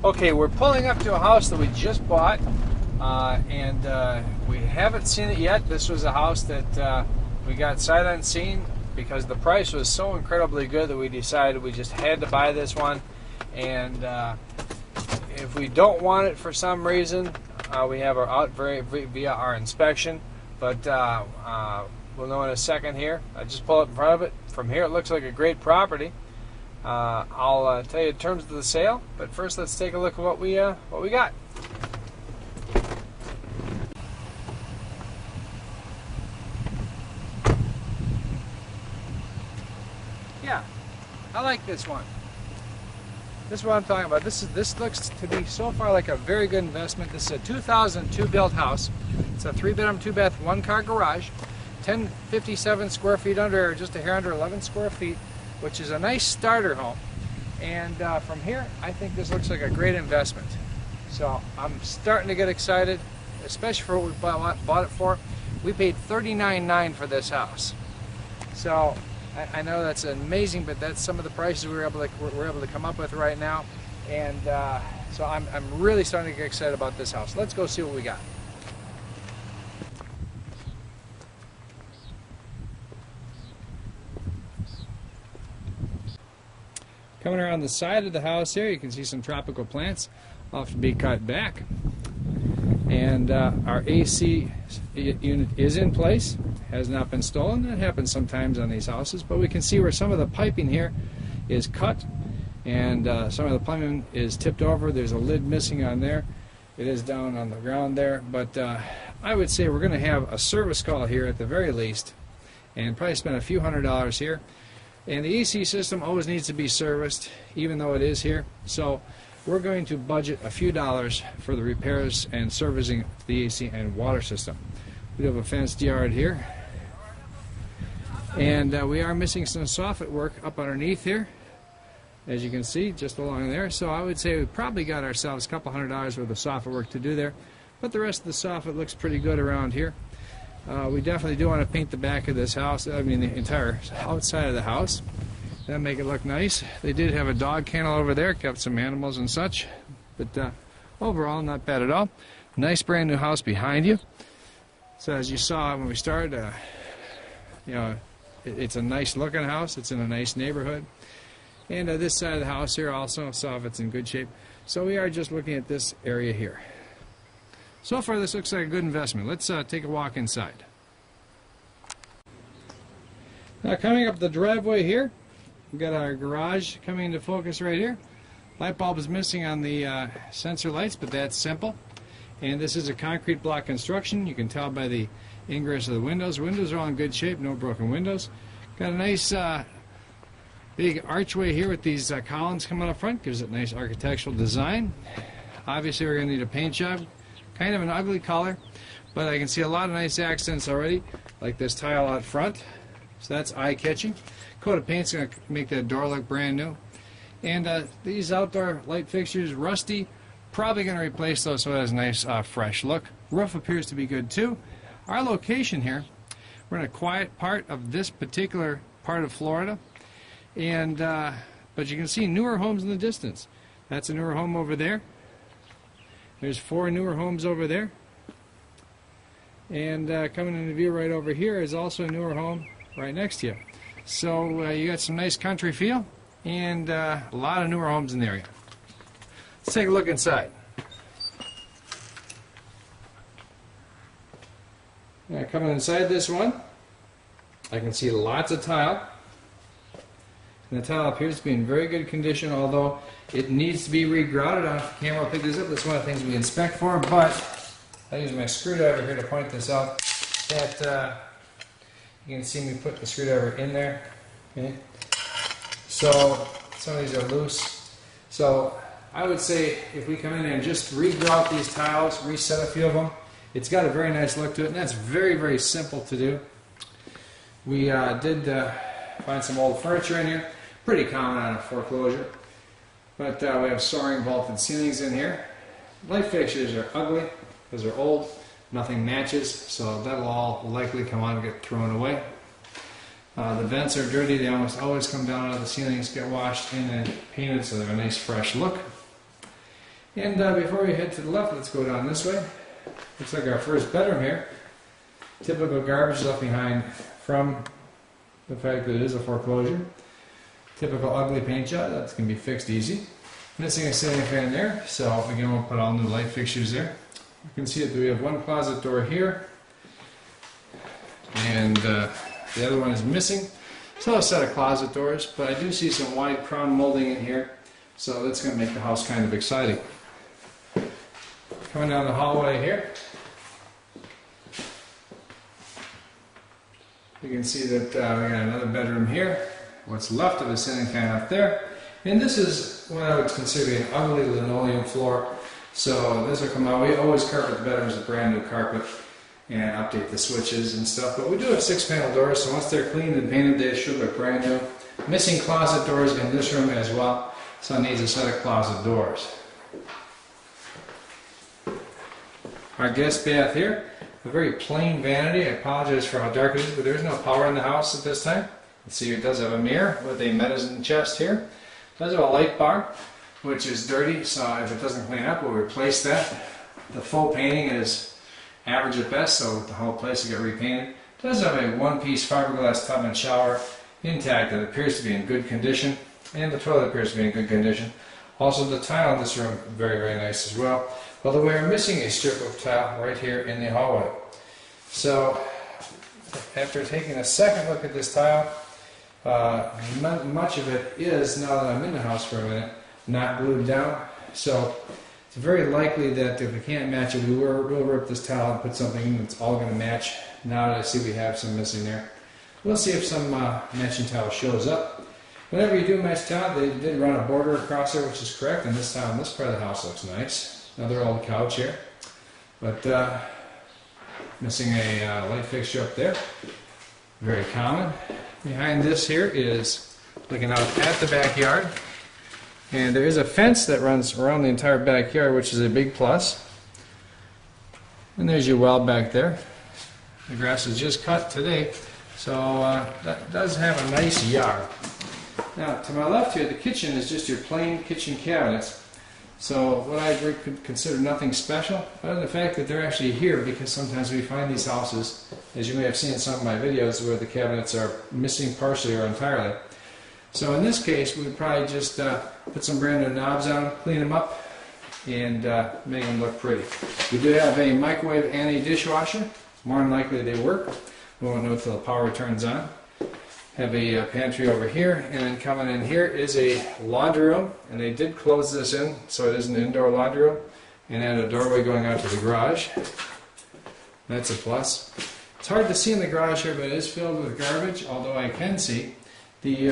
Okay, we're pulling up to a house that we just bought, and we haven't seen it yet. This was a house that we got sight unseen because the price was so incredibly good that we decided we just had to buy this one. And if we don't want it for some reason, we have our out via our inspection. But we'll know in a second here. I just pull up in front of it. From here, it looks like a great property. I'll tell you the terms of the sale, but first let's take a look at what we got. Yeah, I like this one. This is what I'm talking about. This looks to be so far like a very good investment. This is a 2002 built house. It's a 3-bedroom, 2-bath, 1-car garage, 1057 square feet under, just a hair under 11 square feet, which is a nice starter home. And from here, I think this looks like a great investment. So I'm starting to get excited, especially for what we bought it for. We paid $39,900 for this house. So I know that's amazing, but that's some of the prices we're able to come up with right now. And so I'm really starting to get excited about this house. Let's go see what we got. Coming around the side of the house here, you can see some tropical plants off to be cut back. And our AC unit is in place, has not been stolen. That happens sometimes on these houses, but we can see where some of the piping here is cut and some of the plumbing is tipped over. There's a lid missing on there. It is down on the ground there, but I would say we're going to have a service call here at the very least and probably spend a few $100s here. And the AC system always needs to be serviced, even though it is here. So we're going to budget a few dollars for the repairs and servicing the AC and water system. We have a fenced yard here. And we are missing some soffit work up underneath here, as you can see, just along there. So I would say we probably got ourselves a couple $100s worth of soffit work to do there. But the rest of the soffit looks pretty good around here. We definitely do want to paint the back of this house, I mean the entire outside of the house. That'll make it look nice. They did have a dog kennel over there, kept some animals and such. But overall, not bad at all. Nice brand new house behind you. So as you saw when we started, you know, it's a nice looking house. It's in a nice neighborhood. And this side of the house here also, saw if it's in good shape. So we are just looking at this area here. So far, this looks like a good investment. Let's take a walk inside. Now, coming up the driveway here, we've got our garage coming into focus right here. Light bulb is missing on the sensor lights, but that's simple. And this is a concrete block construction. You can tell by the ingress of the windows. Windows are all in good shape, no broken windows. Got a nice big archway here with these columns coming up front. Gives it a nice architectural design. Obviously, we're going to need a paint job. Kind of an ugly color, but I can see a lot of nice accents already, like this tile out front. So that's eye-catching. Coat of paint's going to make that door look brand new. And these outdoor light fixtures, rusty, probably going to replace those so it has a nice fresh look. Roof appears to be good too. Our location here, we're in a quiet part of this particular part of Florida, and but you can see newer homes in the distance. That's a newer home over there. There's 4 newer homes over there. And coming into view right over here is also a newer home right next to you. So you got some nice country feel and a lot of newer homes in the area. Let's take a look inside. Now, coming inside this one, I can see lots of tile. And the tile appears to be in very good condition, although it needs to be regrouted. On the camera, I'll pick this up. That's one of the things we inspect for, but I use my screwdriver here to point this out. That you can see me put the screwdriver in there. Okay. So some of these are loose. So I would say if we come in and just regrout these tiles, reset a few of them, it's got a very nice look to it, and that's very, very simple to do. We did find some old furniture in here. Pretty common on a foreclosure. But we have soaring vaulted ceilings in here. Light fixtures are ugly because they're old. Nothing matches, so that'll all likely come on and get thrown away. The vents are dirty. They almost always come down out of the ceilings, get washed in and painted so they have a nice fresh look. And before we head to the left, let's go down this way. Looks like our first bedroom here. Typical garbage left behind from the fact that it is a foreclosure. Typical ugly paint job, that's going to be fixed easy. Missing a ceiling fan there, so again we'll put all new light fixtures there. You can see that we have one closet door here, and the other one is missing. Still a set of closet doors, but I do see some wide crown molding in here, so that's going to make the house kind of exciting. Coming down the hallway here, you can see that we got another bedroom here. What's left of the ceiling fan up there. And this is what I would consider an ugly linoleum floor. So this will come out. We always carpet the bedrooms with brand new carpet and update the switches and stuff. But we do have 6-panel doors, so once they're cleaned and painted, they should look brand new. Missing closet doors in this room as well, so it needs a set of closet doors. Our guest bath here, a very plain vanity. I apologize for how dark it is, but there's no power in the house at this time. Let's see, it does have a mirror with a medicine chest here. It does have a light bar, which is dirty, so if it doesn't clean up, we'll replace that. The full painting is average at best, so the whole place will get repainted. It does have a one-piece fiberglass tub and shower intact that appears to be in good condition, and the toilet appears to be in good condition. Also, the tile in this room, very, very nice as well. Although we are missing a strip of tile right here in the hallway. So, after taking a second look at this tile, much of it is, now that I'm in the house for a minute, not glued down. So it's very likely that if we can't match it, we'll rip this tile and put something in that's all going to match. Now that I see we have some missing there, we'll see if some matching tile shows up. Whenever you do match tile, they did run a border across there, which is correct. And this tile in this part of the house looks nice. Another old couch here, but missing a light fixture up there. Very common. Behind this here is looking out at the backyard, and there is a fence that runs around the entire backyard, which is a big plus. And there's your well back there. The grass is just cut today, so that does have a nice yard. Now to my left here, the kitchen is just your plain kitchen cabinets. So what I could consider nothing special, other than the fact that they're actually here, because sometimes we find these houses, as you may have seen in some of my videos, where the cabinets are missing partially or entirely. So in this case, we would probably just put some brand new knobs on them, clean them up, and make them look pretty. We do have a microwave and a dishwasher. More than likely they work. We won't know until the power turns on. Have a pantry over here, and then coming in here is a laundry room, and they did close this in, so it is an indoor laundry room, and then a doorway going out to the garage. That's a plus. It's hard to see in the garage here, but it is filled with garbage, although I can see the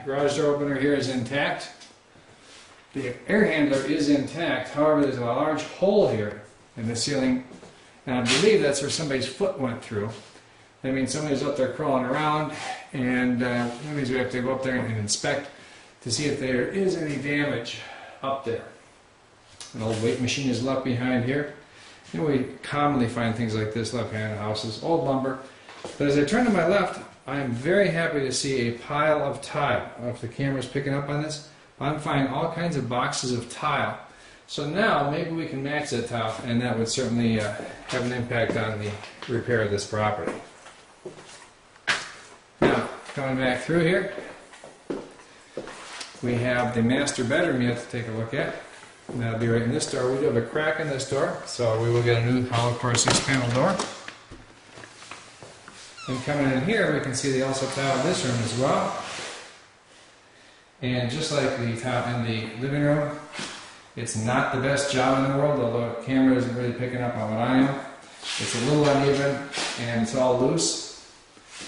garage door opener here is intact. The air handler is intact, however there's a large hole here in the ceiling, and I believe that's where somebody's foot went through. That means somebody's up there crawling around, and that means we have to go up there and inspect to see if there is any damage up there. An old weight machine is left behind here. You know, we commonly find things like this left behind in houses, old lumber. But as I turn to my left, I am very happy to see a pile of tile. I don't know if the camera's picking up on this. I'm finding all kinds of boxes of tile. So now maybe we can match that tile, and that would certainly have an impact on the repair of this property. Now, coming back through here, we have the master bedroom yet to take a look at. And that'll be right in this door. We do have a crack in this door, so we will get a new hollow core 6-panel door. And coming in here, we can see they also tile in this room as well. And just like the tile in the living room, it's not the best job in the world, although the camera isn't really picking up on what I am. It's a little uneven, and it's all loose.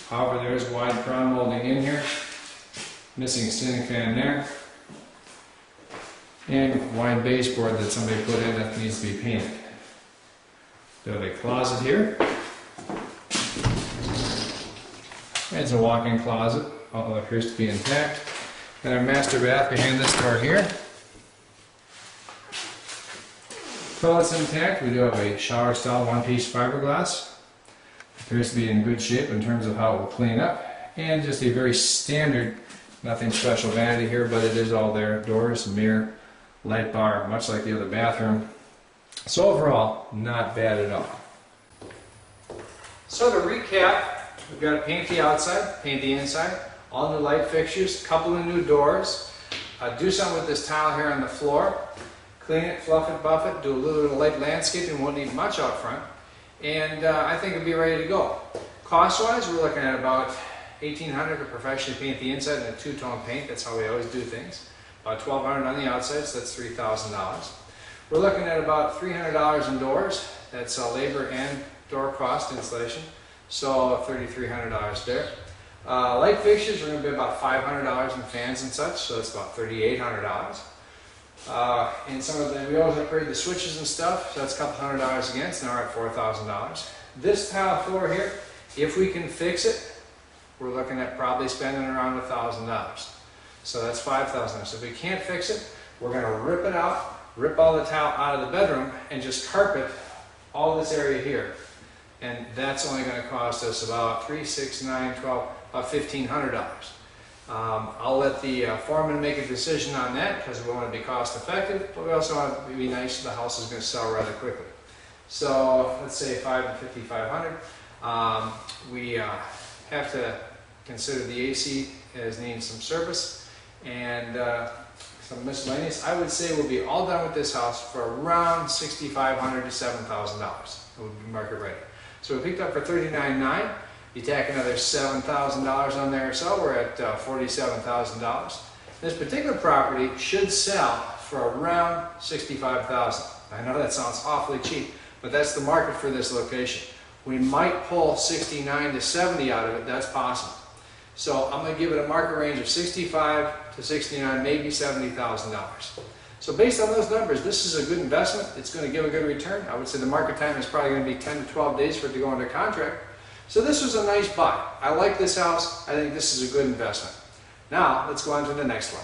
However, there is wide crown molding in here, missing a ceiling fan there, and wide baseboard that somebody put in that needs to be painted. We have a closet here. It's a walk-in closet, although it appears to be intact. And our master bath behind this door here. Toilet's intact. We do have a shower style one-piece fiberglass. Appears to be in good shape in terms of how it will clean up. And just a very standard, nothing special vanity here, but it is all there. Doors, mirror, light bar, much like the other bathroom. So overall, not bad at all. So to recap, we've got to paint the outside, paint the inside, all new light fixtures, couple of new doors, do something with this tile here on the floor, clean it, fluff it, buff it, do a little bit of light landscaping, won't need much out front, and I think it'll be ready to go. Cost-wise, we're looking at about $1,800 to professionally paint the inside in a two-tone paint. That's how we always do things. About $1,200 on the outside, so that's $3,000. We're looking at about $300 in doors. That's labor and door cost installation, so $3,300 there. Light fixtures are going to be about $500 in fans and such, so that's about $3,800. And some of the, we always upgrade the switches and stuff, so that's a couple $100 again, so now we're at $4,000. This tile floor here, if we can fix it, we're looking at probably spending around $1,000. So that's $5,000. So if we can't fix it, we're going to rip it out, rip all the tile out of the bedroom, and just carpet all this area here. And that's only going to cost us about $3, $6, $9, $12, about $1,500. I'll let the foreman make a decision on that because we want to be cost effective, but we also want to be nice. The house is going to sell rather quickly. So let's say $5,000 to $5,500. We have to consider the AC as needing some service and some miscellaneous. I would say we'll be all done with this house for around $6,500 to $7,000. It would be market ready. So we picked up for $39,900. You tack another $7,000 on there or so, we're at $47,000. This particular property should sell for around $65,000. I know that sounds awfully cheap, but that's the market for this location. We might pull 69 to 70 out of it, that's possible. So I'm going to give it a market range of 65 to 69, maybe $70,000. So based on those numbers, this is a good investment. It's going to give a good return. I would say the market time is probably going to be 10 to 12 days for it to go under contract. So this was a nice buy. I like this house. I think this is a good investment. Now, let's go on to the next one.